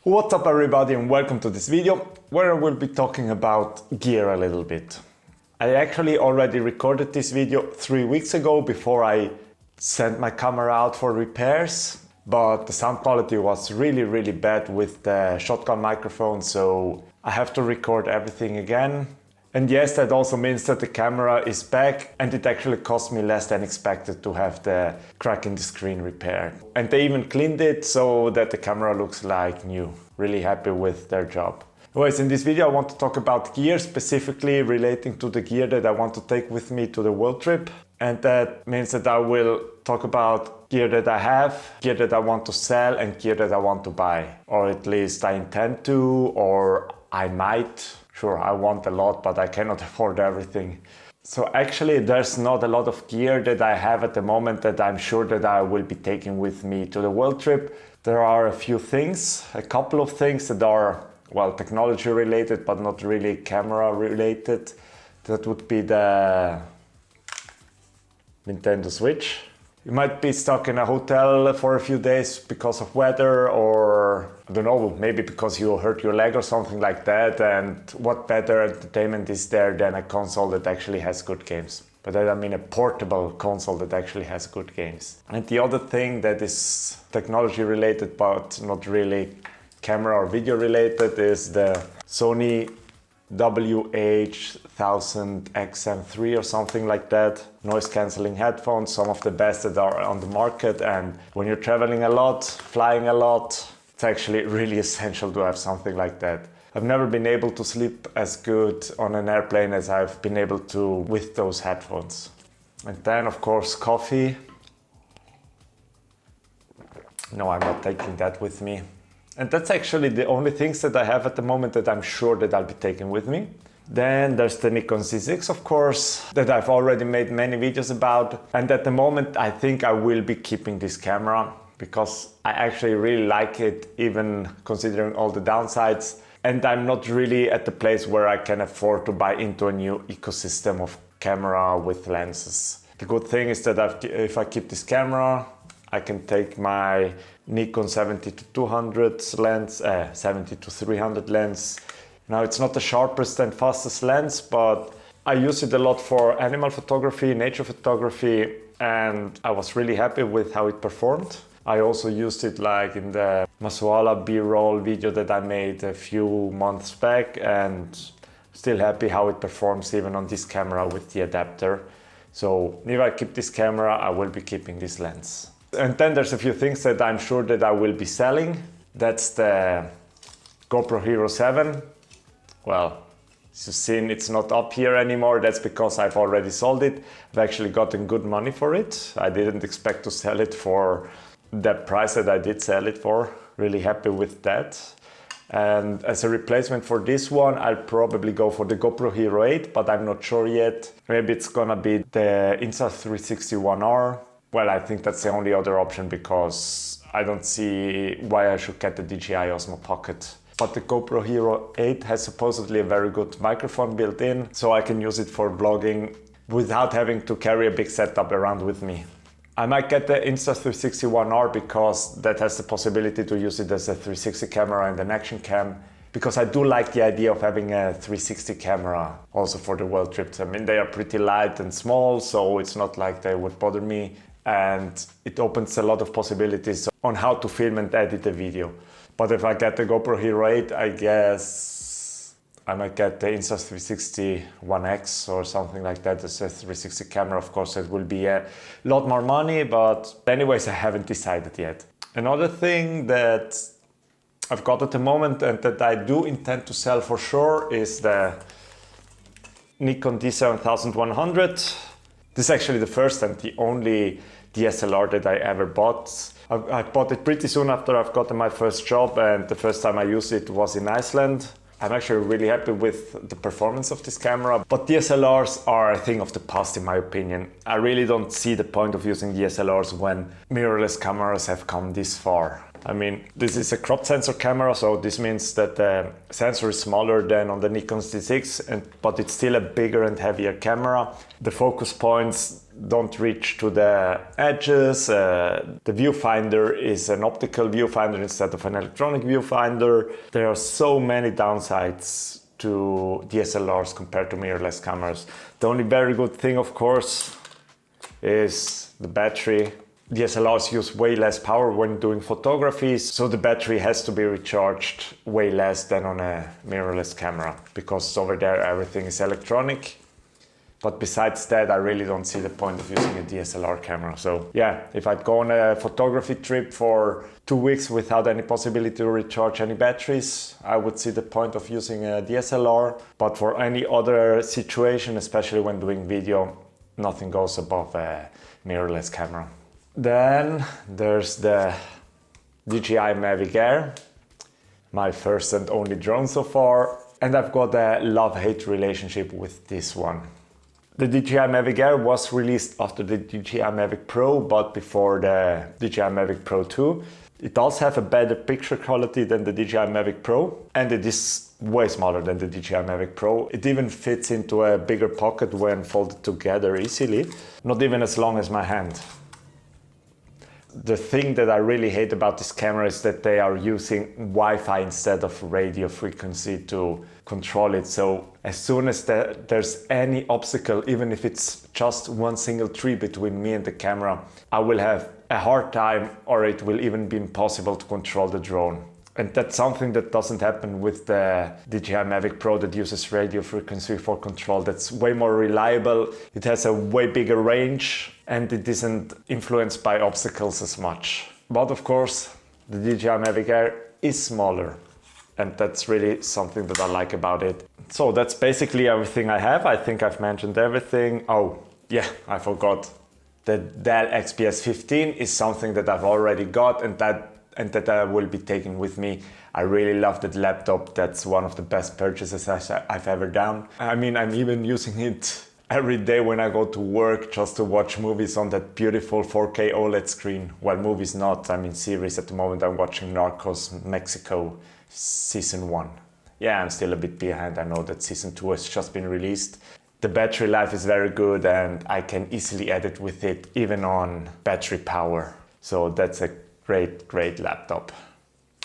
What's up everybody and welcome to this video where I will be talking about gear a little bit. I actually already recorded this video 3 weeks ago before I sent my camera out for repairs, but the sound quality was really bad with the shotgun microphone, so I have to record everything again. And yes, that also means that the camera is back, and it actually cost me less than expected to have the crack in the screen repaired. And they even cleaned it so that the camera looks like new. Really happy with their job. Anyways, in this video I want to talk about gear, specifically relating to the gear that I want to take with me to the world trip. And that means that I will talk about gear that I have, gear that I want to sell, and gear that I want to buy. Or at least I intend to, or I might. Sure, I want a lot, but I cannot afford everything. So actually there's not a lot of gear that I have at the moment that I'm sure that I will be taking with me to the world trip. There are a few things, a couple of things that are, well, technology related, but not really camera related. That would be the Nintendo Switch. You might be stuck in a hotel for a few days because of weather, or I don't know, maybe because you hurt your leg or something like that, and what better entertainment is there than a console that actually has good games? But I mean a portable console that actually has good games. And the other thing that is technology related but not really camera or video related is the Sony WH-1000XM3 or something like that. Noise cancelling headphones, some of the best that are on the market, and when you're traveling a lot, flying a lot, it's actually really essential to have something like that. I've never been able to sleep as good on an airplane as I've been able to with those headphones. And then of course coffee. No, I'm not taking that with me. And that's actually the only things that I have at the moment that I'm sure that I'll be taking with me. Then there's the Nikon Z6, of course, that I've already made many videos about. And at the moment, I think I will be keeping this camera because I actually really like it, even considering all the downsides. And I'm not really at the place where I can afford to buy into a new ecosystem of camera with lenses. The good thing is that if I keep this camera, I can take my Nikon 70-200 lens, 70-300 lens. Now it's not the sharpest and fastest lens, but I use it a lot for animal photography, nature photography, and I was really happy with how it performed. I also used it like in the Masuala B-roll video that I made a few months back, and still happy how it performs even on this camera with the adapter. So if I keep this camera, I will be keeping this lens. And then there's a few things that I'm sure that I will be selling. That's the GoPro Hero 7. Well, as you've seen, it's not up here anymore. That's because I've already sold it. I've actually gotten good money for it. I didn't expect to sell it for that price that I did sell it for. Really happy with that. And as a replacement for this one, I'll probably go for the GoPro Hero 8, but I'm not sure yet. Maybe it's gonna be the Insta360 1R. Well, I think that's the only other option because I don't see why I should get the DJI Osmo Pocket. But the GoPro Hero 8 has supposedly a very good microphone built in, so I can use it for vlogging without having to carry a big setup around with me. I might get the Insta360 1R because that has the possibility to use it as a 360 camera and an action cam, because I do like the idea of having a 360 camera also for the world trips. I mean, they are pretty light and small, so it's not like they would bother me. And it opens a lot of possibilities on how to film and edit a video. But if I get the GoPro Hero 8, I guess I might get the Insta360 One X or something like that. It's a 360 camera, of course, it will be a lot more money, but anyways, I haven't decided yet. Another thing that I've got at the moment and that I do intend to sell for sure is the Nikon D7100. This is actually the first and the only DSLR that I ever bought. I bought it pretty soon after I've gotten my first job, and the first time I used it was in Iceland. I'm actually really happy with the performance of this camera, but DSLRs are a thing of the past in my opinion. I really don't see the point of using DSLRs when mirrorless cameras have come this far. I mean, this is a crop sensor camera, so this means that the sensor is smaller than on the Nikon Z6, but it's still a bigger and heavier camera. The focus points don't reach to the edges. The viewfinder is an optical viewfinder instead of an electronic viewfinder. There are so many downsides to DSLRs compared to mirrorless cameras. The only very good thing, of course, is the battery. DSLRs use way less power when doing photography, so the battery has to be recharged way less than on a mirrorless camera, because over there everything is electronic. But besides that, I really don't see the point of using a DSLR camera. So yeah, if I'd go on a photography trip for 2 weeks without any possibility to recharge any batteries, I would see the point of using a DSLR. But for any other situation, especially when doing video, nothing goes above a mirrorless camera. Then there's the DJI Mavic Air, my first and only drone so far, and I've got a love-hate relationship with this one. The DJI Mavic Air was released after the DJI Mavic Pro, but before the DJI Mavic Pro 2. It does have a better picture quality than the DJI Mavic Pro, and it is way smaller than the DJI Mavic Pro. It even fits into a bigger pocket when folded together easily, not even as long as my hand. The thing that I really hate about this camera is that they are using Wi-Fi instead of radio frequency to control it. So as soon as there's any obstacle, even if it's just one single tree between me and the camera, I will have a hard time, or it will even be impossible to control the drone. And that's something that doesn't happen with the DJI Mavic Pro that uses radio frequency for control. That's way more reliable, it has a way bigger range, and it isn't influenced by obstacles as much. But of course, the DJI Mavic Air is smaller, and that's really something that I like about it. So that's basically everything I have. I think I've mentioned everything. Oh yeah, I forgot. The Dell XPS 15 is something that I've already got, and that I will be taking with me. I really love that laptop. That's one of the best purchases I've ever done. I mean, I'm even using it every day when I go to work just to watch movies on that beautiful 4K OLED screen. Well, movies not, I mean series. At the moment I'm watching Narcos Mexico Season 1. Yeah, I'm still a bit behind. I know that Season 2 has just been released. The battery life is very good, and I can easily edit with it even on battery power. So that's a great laptop.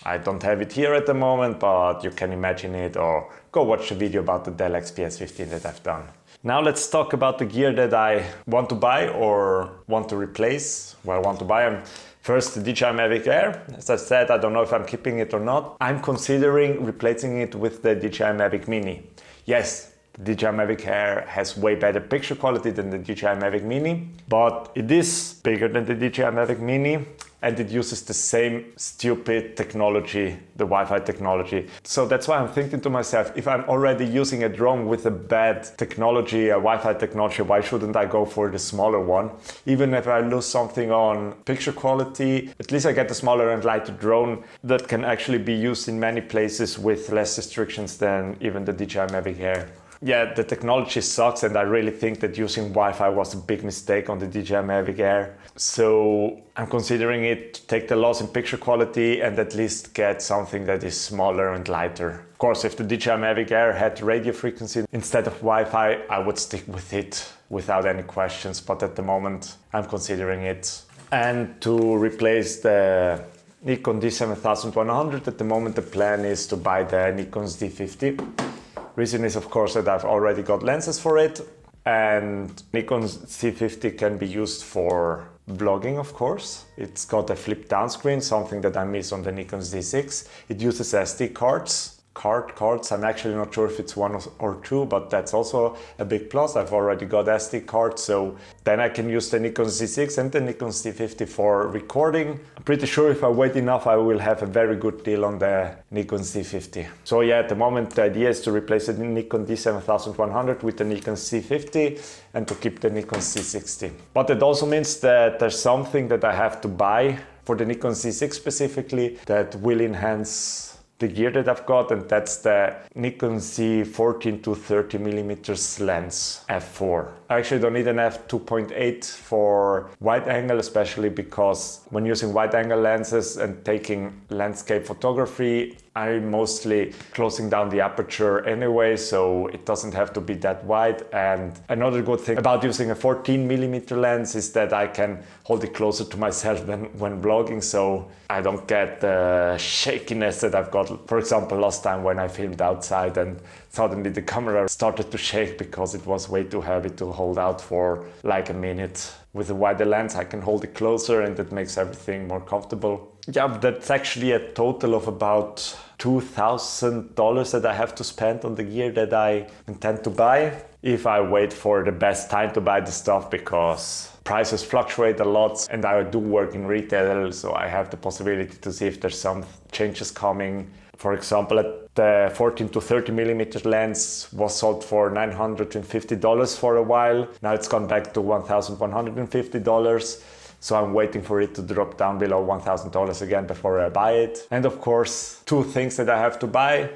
I don't have it here at the moment, but you can imagine it, or go watch the video about the Dell XPS 15 that I've done. Now let's talk about the gear that I want to buy or want to replace. Well, I want to buy. First, the DJI Mavic Air. As I said, I don't know if I'm keeping it or not. I'm considering replacing it with the DJI Mavic Mini. Yes, the DJI Mavic Air has way better picture quality than the DJI Mavic Mini, but it is bigger than the DJI Mavic Mini, and it uses the same stupid technology, the Wi-Fi technology. So that's why I'm thinking to myself, if I'm already using a drone with a bad technology, a Wi-Fi technology, why shouldn't I go for the smaller one? Even if I lose something on picture quality, at least I get a smaller and lighter drone that can actually be used in many places with less restrictions than even the DJI Mavic Air. Yeah, the technology sucks, and I really think that using Wi-Fi was a big mistake on the DJI Mavic Air. So I'm considering it to take the loss in picture quality and at least get something that is smaller and lighter. Of course, if the DJI Mavic Air had radio frequency instead of Wi-Fi, I would stick with it without any questions, but at the moment I'm considering it. And to replace the Nikon D7100, at the moment the plan is to buy the Nikon Z50. Reason is, of course, that I've already got lenses for it, and Nikon Z50 can be used for vlogging, of course. It's got a flip down screen, something that I miss on the Nikon Z6. It uses SD cards. I'm actually not sure if it's one or two, but that's also a big plus. I've already got SD cards, so then I can use the Nikon Z6 and the Nikon Z50 for recording. I'm pretty sure if I wait enough, I will have a very good deal on the Nikon Z50. So yeah, at the moment the idea is to replace the Nikon D7100 with the Nikon Z50 and to keep the Nikon Z60. But it also means that there's something that I have to buy for the Nikon Z6 specifically that will enhance the gear that I've got, and that's the Nikon Z14 to 30mm lens f4. I actually don't need an f2.8 for wide angle, especially because when using wide angle lenses and taking landscape photography, I'm mostly closing down the aperture anyway, so it doesn't have to be that wide. And another good thing about using a 14mm lens is that I can hold it closer to myself when vlogging, so I don't get the shakiness that I've got, for example, last time when I filmed outside and suddenly the camera started to shake because it was way too heavy to hold out for like a minute. With a wider lens, I can hold it closer and that makes everything more comfortable. Yeah, that's actually a total of about $2,000 that I have to spend on the gear that I intend to buy. If I wait for the best time to buy the stuff, because prices fluctuate a lot and I do work in retail, so I have the possibility to see if there's some changes coming. For example, the 14 to 30mm lens was sold for $950 for a while. Now it's gone back to $1,150. So I'm waiting for it to drop down below $1,000 again before I buy it. And of course, two things that I have to buy,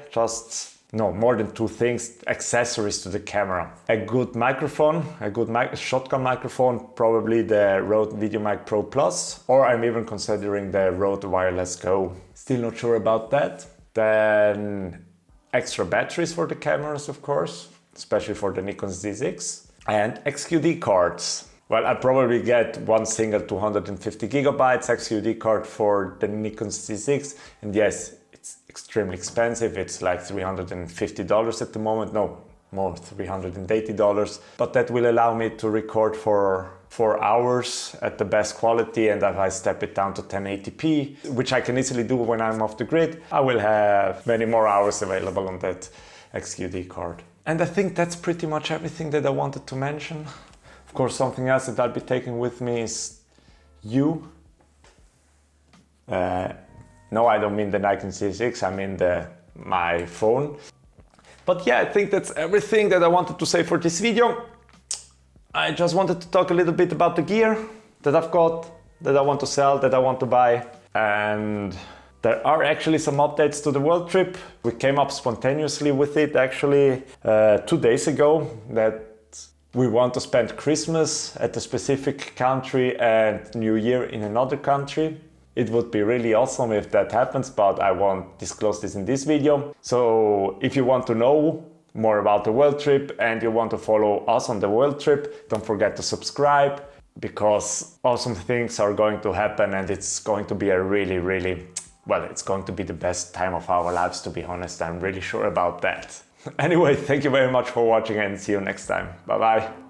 more than two things, accessories to the camera. A good microphone, a good shotgun microphone, probably the Rode VideoMic Pro Plus, or I'm even considering the Rode Wireless Go. Still not sure about that. Then extra batteries for the cameras, of course, especially for the Nikon Z6, and XQD cards. Well, I'll probably get one single 250 gigabytes XQD card for the Nikon Z6, and yes, it's extremely expensive. It's like $350 at the moment. No, more, $380. But that will allow me to record for 4 hours at the best quality, and if I step it down to 1080p, which I can easily do when I'm off the grid, I will have many more hours available on that XQD card. And I think that's pretty much everything that I wanted to mention. Of course, something else that I'll be taking with me is no, I don't mean the Nikon Z6, I mean my phone. But yeah, I think that's everything that I wanted to say for this video. I just wanted to talk a little bit about the gear that I've got, that I want to sell, that I want to buy. And there are actually some updates to the world trip. We came up spontaneously with it actually 2 days ago, that we want to spend Christmas at a specific country and New Year in another country. It would be really awesome if that happens, but I won't disclose this in this video. So if you want to know more about the world trip and you want to follow us on the world trip, don't forget to subscribe, because awesome things are going to happen and it's going to be a it's going to be the best time of our lives, to be honest. I'm really sure about that. Anyway, thank you very much for watching and see you next time. Bye bye.